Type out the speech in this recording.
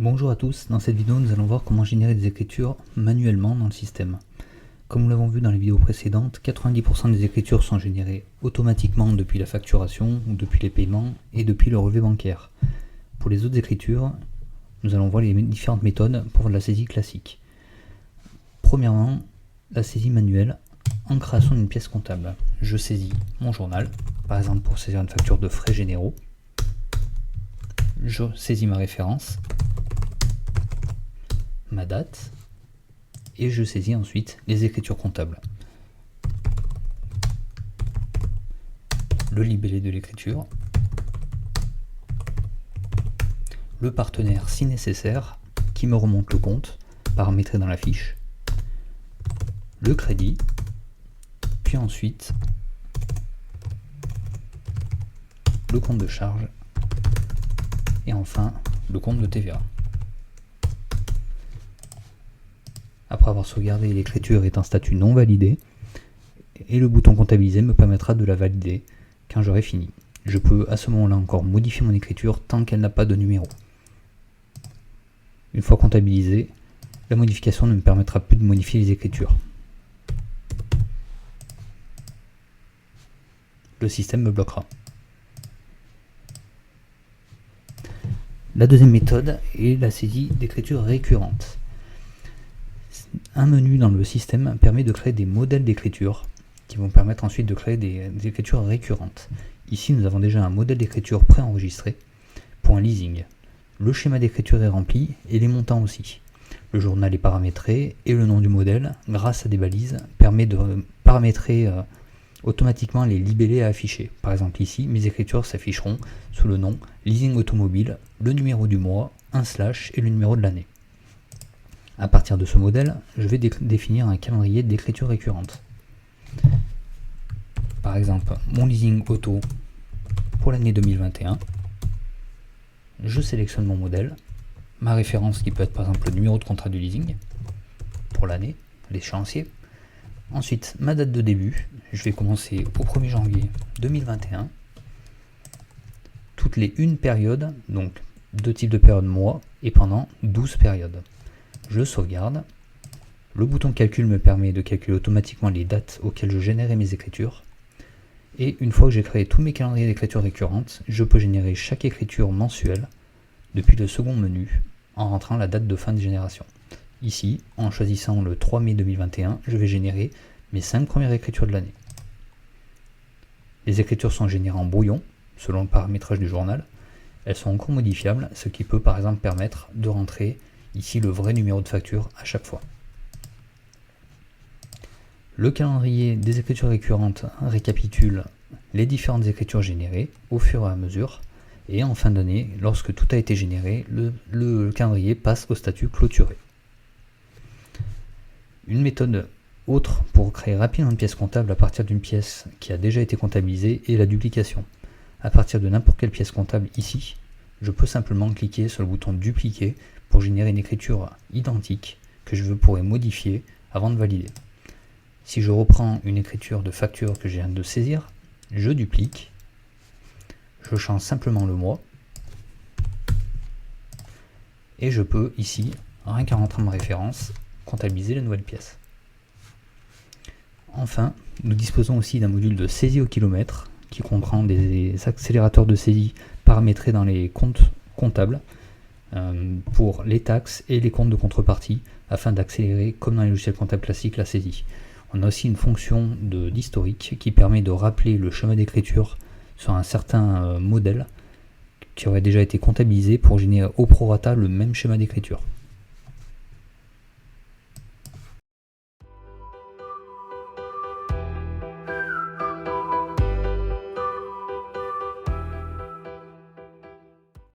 Bonjour à tous, dans cette vidéo nous allons voir comment générer des écritures manuellement dans le système. Comme nous l'avons vu dans les vidéos précédentes, 90% des écritures sont générées automatiquement depuis la facturation, ou depuis les paiements et depuis le relevé bancaire. Pour les autres écritures, nous allons voir les différentes méthodes pour la saisie classique. Premièrement, la saisie manuelle en création d'une pièce comptable. Je saisis mon journal, par exemple pour saisir une facture de frais généraux. Je saisis ma référence, ma date, et je saisis ensuite les écritures comptables. Le libellé de l'écriture, le partenaire si nécessaire, qui me remonte le compte, paramétré dans la fiche, le crédit, puis ensuite le compte de charge, et enfin le compte de TVA. Après avoir sauvegardé, l'écriture est en statut non validé et le bouton comptabiliser me permettra de la valider quand j'aurai fini. Je peux à ce moment-là encore modifier mon écriture tant qu'elle n'a pas de numéro. Une fois comptabilisée, la modification ne me permettra plus de modifier les écritures. Le système me bloquera. La deuxième méthode est la saisie d'écriture récurrente. Un menu dans le système permet de créer des modèles d'écriture qui vont permettre ensuite de créer des écritures récurrentes. Ici, nous avons déjà un modèle d'écriture préenregistré pour un leasing. Le schéma d'écriture est rempli et les montants aussi. Le journal est paramétré et le nom du modèle, grâce à des balises, permet de paramétrer automatiquement les libellés à afficher. Par exemple ici, mes écritures s'afficheront sous le nom leasing automobile, le numéro du mois, un slash et le numéro de l'année. À partir de ce modèle, je vais définir un calendrier d'écriture récurrente. Par exemple, mon leasing auto pour l'année 2021. Je sélectionne mon modèle, ma référence qui peut être par exemple le numéro de contrat du leasing pour l'année, l'échéancier. Ensuite, ma date de début, je vais commencer au 1er janvier 2021. Toutes les une période, donc deux types de périodes mois, et pendant 12 périodes. Je sauvegarde. Le bouton calcul me permet de calculer automatiquement les dates auxquelles je générais mes écritures. Et une fois que j'ai créé tous mes calendriers d'écriture récurrente, je peux générer chaque écriture mensuelle depuis le second menu en rentrant la date de fin de génération. Ici, en choisissant le 3 mai 2021, je vais générer mes 5 premières écritures de l'année. Les écritures sont générées en brouillon, selon le paramétrage du journal. Elles sont encore modifiables, ce qui peut par exemple permettre de rentrer ici le vrai numéro de facture à chaque fois. Le calendrier des écritures récurrentes récapitule les différentes écritures générées au fur et à mesure. Et en fin d'année, lorsque tout a été généré, le calendrier passe au statut clôturé. Une méthode autre pour créer rapidement une pièce comptable à partir d'une pièce qui a déjà été comptabilisée est la duplication. À partir de n'importe quelle pièce comptable ici, je peux simplement cliquer sur le bouton dupliquer pour générer une écriture identique que je pourrais modifier avant de valider. Si je reprends une écriture de facture que je viens de saisir, je duplique, je change simplement le mois et je peux ici, rien qu'en rentrant ma référence, comptabiliser la nouvelle pièce. Enfin, nous disposons aussi d'un module de saisie au kilomètre qui comprend des accélérateurs de saisie paramétrés dans les comptes comptables pour les taxes et les comptes de contrepartie afin d'accélérer, comme dans les logiciels comptables classiques, la saisie. On a aussi une fonction d'historique qui permet de rappeler le schéma d'écriture sur un certain modèle qui aurait déjà été comptabilisé pour générer au prorata le même schéma d'écriture.